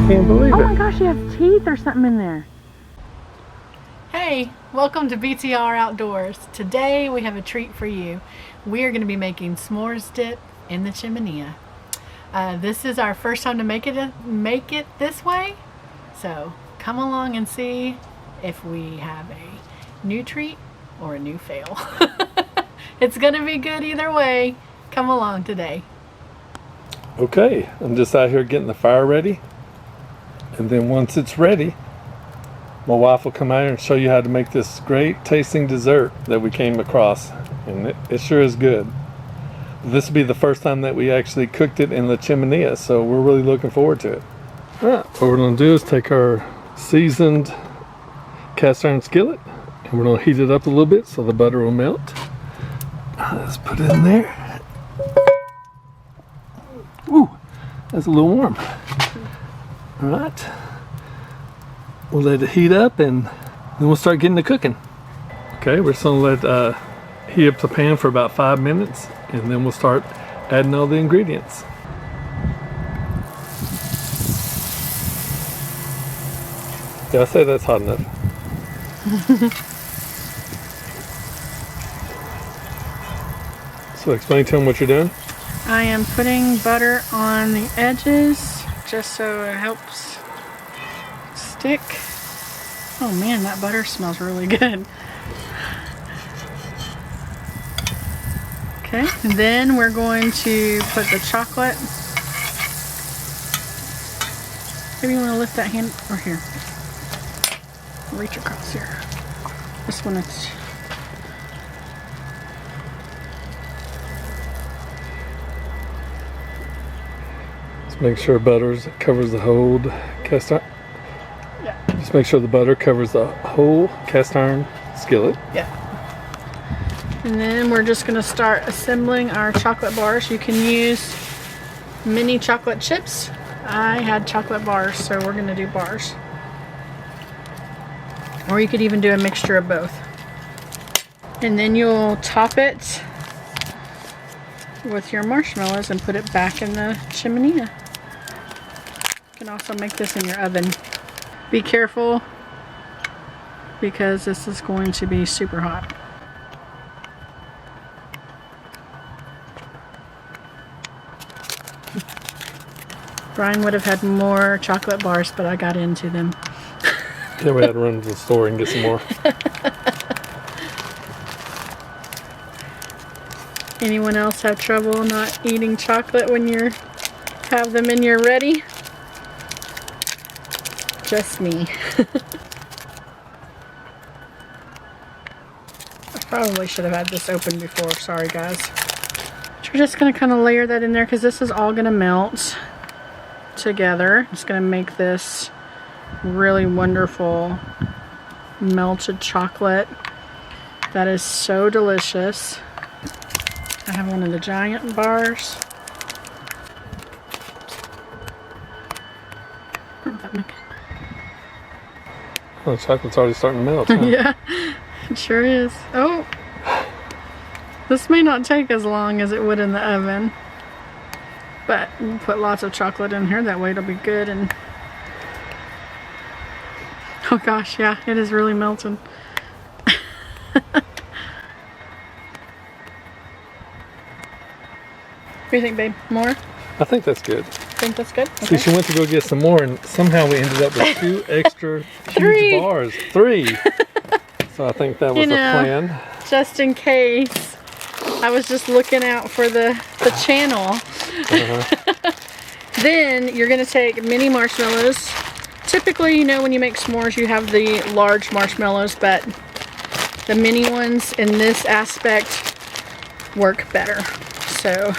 can't believe it. Oh my gosh, he has teeth or something in there. Hey, welcome to BTR Outdoors. Today we have a treat for you. We are going to be making s'mores dip in the Chiminea. This is our first time to make it this way. So come along and see if we have a new treat or a new fail. It's going to be good either way. Come along today. Okay, I'm just out here getting the fire ready. And then once it's ready, my wife will come out here and show you how to make this great tasting dessert that we came across. And it sure is good. This will be the first time that we actually cooked it in the Chiminea, so we're really looking forward to it. Alright, what we're going to do is take our seasoned cast iron skillet and we're going to heat it up a little bit so the butter will melt. Let's put it in there. Ooh, that's a little warm. Alright, we'll let it heat up and then we'll start getting to cooking. Okay, we're just going to let heat up the pan for about 5 minutes and then we'll start adding all the ingredients. Yeah, I say that's hot enough. So explain to them what you're doing. I am putting butter on the edges just so it helps stick. Oh man, that butter smells really good. Okay, and then we're going to put the chocolate. Maybe you want to lift that hand, or here. Reach across here. This one is. Just make sure butter covers the whole cast iron. Yeah. Just make sure the butter covers the whole cast iron skillet. Yeah. And then we're just going to start assembling our chocolate bars. You can use mini chocolate chips. I had chocolate bars, so we're going to do bars. Or you could even do a mixture of both. And then you'll top it with your marshmallows and put it back in the Chiminea. You can also make this in your oven. Be careful because this is going to be super hot. Brian would have had more chocolate bars, but I got into them. Then we had to run to the store and get some more. Anyone else have trouble not eating chocolate when you have them in your ready? Just me. I probably should have had this open before. Sorry, guys. So we're just going to kind of layer that in there because this is all going to melt together. It's going to make this really wonderful melted chocolate that is so delicious. I have one of the giant bars. Oh, the chocolate's already starting to melt, huh? Yeah, it sure is. Oh, this may not take as long as it would in the oven, but we'll put lots of chocolate in here, that way it'll be good. And oh gosh, yeah, it is really melting. What do you think, babe? More? I think that's good. Think that's good? Okay. See, she went to go get some more and somehow we ended up with 2 extra Three. huge bars. 3! So I think that was the plan. Just in case. I was just looking out for the channel. Then you're going to take mini marshmallows. Typically, you know, when you make s'mores, you have the large marshmallows, but the mini ones in this aspect work better. So,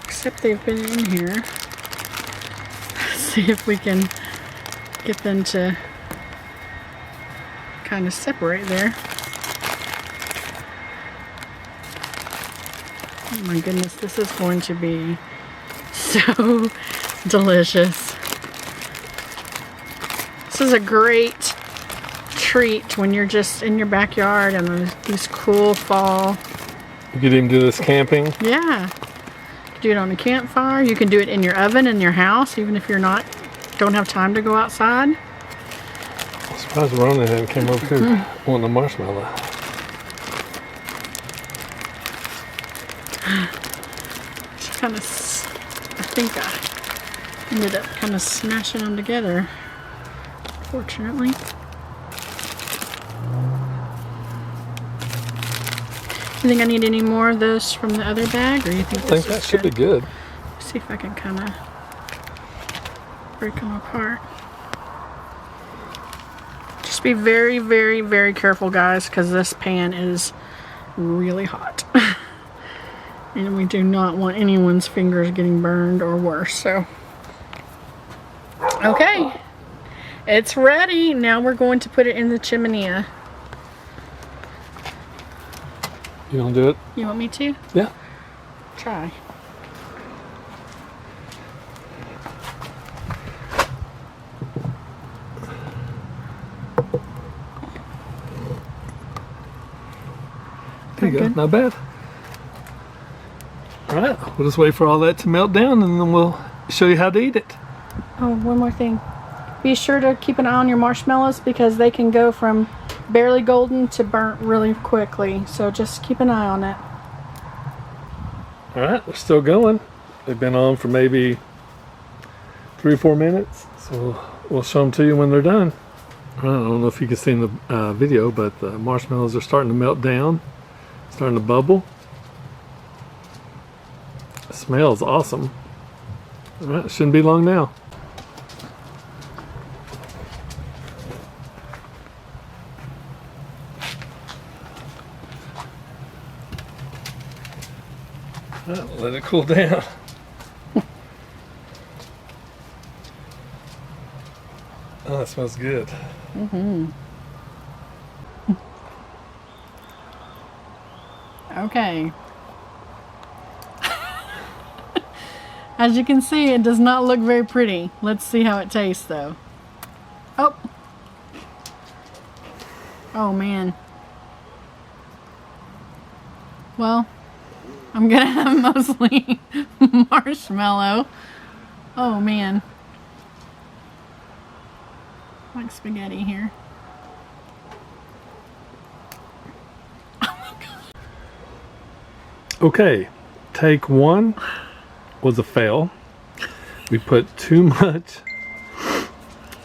except they've been in here. Let's see if we can get them to kind of separate there. Oh my goodness, this is going to be so delicious. This is a great treat when you're just in your backyard and these cool fall. You could even do this camping. Yeah. You can do it on a campfire. You can do it in your oven in your house, even if you're not don't have time to go outside. I'm surprised Rona hadn't came over here wanting a marshmallow. Just kind of, I think I ended up kind of smashing them together, fortunately. You think I need any more of those from the other bag, or you think I think that should be good. See if I can kind of break them apart. Just be very, very, very careful, guys, because this pan is really hot. And we do not want anyone's fingers getting burned or worse, so. Okay, it's ready. Now we're going to put it in the Chiminea. You gonna do it? You want me to? Yeah. Try. There you go. Good. Not bad. All right, we'll just wait for all that to melt down, and then we'll show you how to eat it. Oh, one more thing. Be sure to keep an eye on your marshmallows because they can go from barely golden to burnt really quickly. So just keep an eye on it. All right, they're still going. They've been on for maybe 3 or 4 minutes. So we'll show them to you when they're done. I don't know if you can see in the video, but the marshmallows are starting to melt down, starting to bubble. It smells awesome. All right, shouldn't be long now. Well, let it cool down. Oh, that smells good. Mm-hmm. Okay. As you can see, it does not look very pretty. Let's see how it tastes, though. Oh. Oh, man. Well, I'm gonna have mostly marshmallow. Oh, man. Like spaghetti here. Okay, take 1 was a fail. We put too much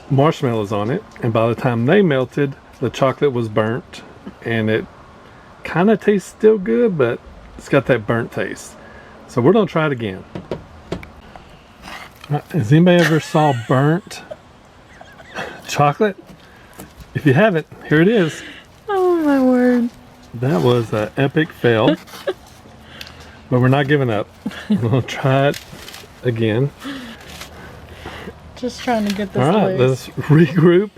marshmallows on it, and by the time they melted, the chocolate was burnt, and it kind of tastes still good, but it's got that burnt taste. So we're gonna try it again. Has anybody ever saw burnt chocolate? If you haven't, here it is. Oh my word. That was an epic fail. But we're not giving up. We're gonna try it again. Just trying to get this All right, loose. let's regroup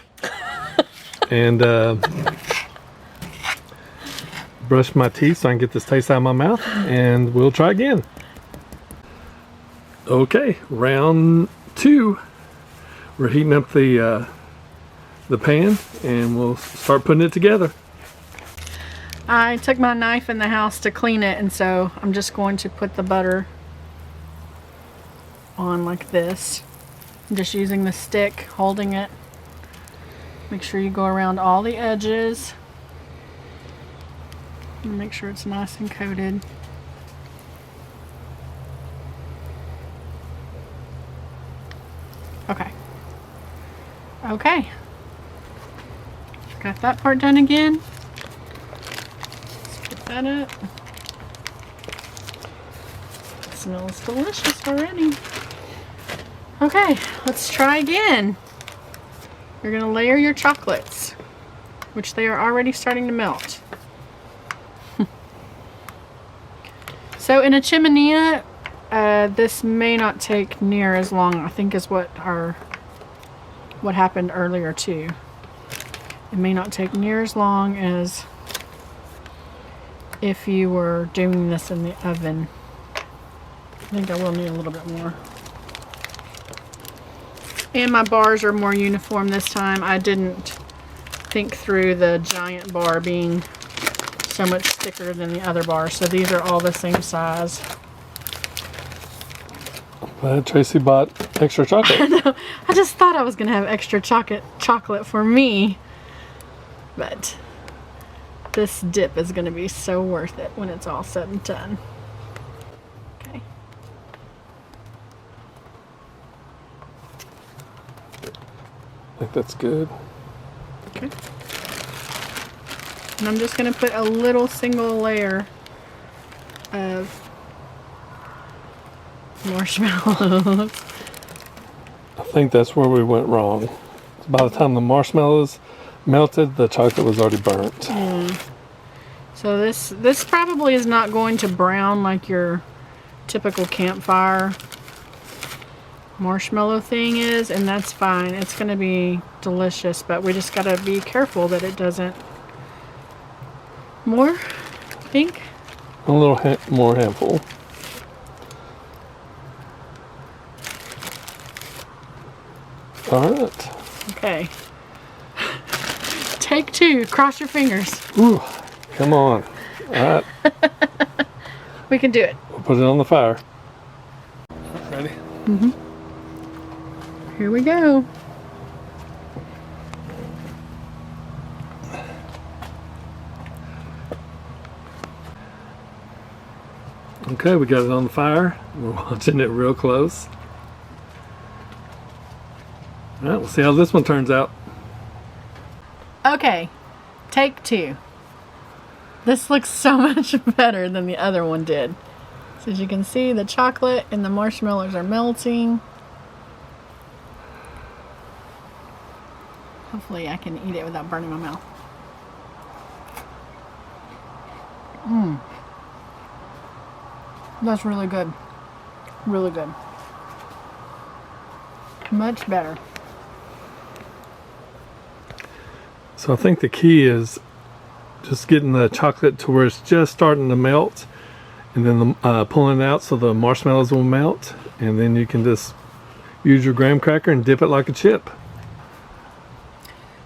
and brush my teeth so I can get this taste out of my mouth, and we'll try again. Okay, round 2. We're heating up the pan, and we'll start putting it together. I took my knife in the house to clean it, and so I'm just going to put the butter on like this. I'm just using the stick, holding it. Make sure you go around all the edges. And make sure it's nice and coated. Okay. Okay. Got that part done again. That up. It smells delicious already. Okay, let's try again. You're gonna layer your chocolates, which they are already starting to melt. So in a Chiminea, this may not take near as long, I think, is what happened earlier too. It may not take near as long as if you were doing this in the oven. I think I will need a little bit more. And my bars are more uniform this time. I didn't think through the giant bar being so much thicker than the other bar. So these are all the same size. Glad Tracy bought extra chocolate. I just thought I was gonna have extra chocolate for me, but this dip is gonna be so worth it when it's all said and done. Okay. I think that's good. Okay. And I'm just gonna put a little single layer of marshmallows. I think that's where we went wrong. By the time the marshmallows melted, the chocolate was already burnt. So this probably is not going to brown like your typical campfire marshmallow thing is, and that's fine. It's going to be delicious, but we just got to be careful that it doesn't. More pink? A little more handful. All right. Okay. Take two. Cross your fingers. Ooh, come on. All right. We can do it. We'll put it on the fire. Ready? Mm-hmm. Here we go. Okay, we got it on the fire. We're watching it real close. All right, we'll see how this one turns out. Okay, take two. This looks so much better than the other one did. So as you can see, the chocolate and the marshmallows are melting. Hopefully I can eat it without burning my mouth. That's really good. Really good. Much better. So I think the key is just getting the chocolate to where it's just starting to melt, and then pulling it out so the marshmallows will melt, and then you can just use your graham cracker and dip it like a chip.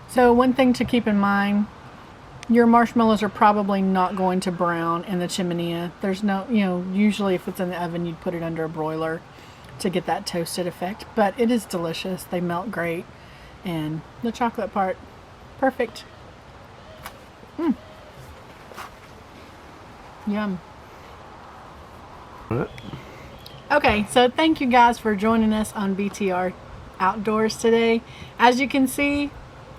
So one thing to keep in mind, your marshmallows are probably not going to brown in the Chiminea. There's no, usually if it's in the oven, you'd put it under a broiler to get that toasted effect. But it is delicious. They melt great. And the chocolate part, perfect. Yum. All right. Okay, so thank you guys for joining us on BTR Outdoors today. As you can see,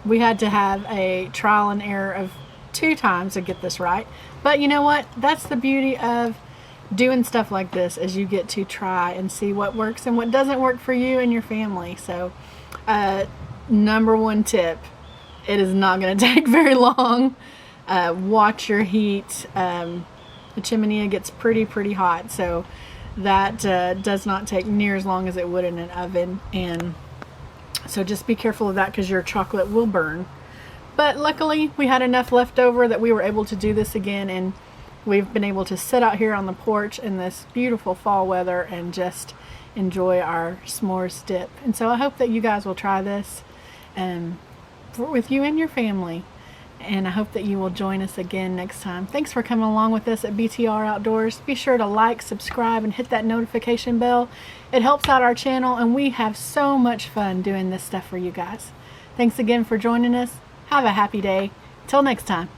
we had to have a trial and error of 2 times to get this right. But you know what? That's the beauty of doing stuff like this, is you get to try and see what works and what doesn't work for you and your family. So number 1 tip, it is not going to take very long. Watch your heat. The Chiminea gets pretty hot, so that does not take near as long as it would in an oven, and so just be careful of that because your chocolate will burn. But luckily we had enough left over that we were able to do this again, and we've been able to sit out here on the porch in this beautiful fall weather and just enjoy our s'mores dip. And so I hope that you guys will try this with you and your family, and I hope that you will join us again next time. Thanks for coming along with us at BTR Outdoors. Be sure to like, subscribe, and hit that notification bell. It helps out our channel, and we have so much fun doing this stuff for you guys. Thanks again for joining us. Have a happy day. Till next time.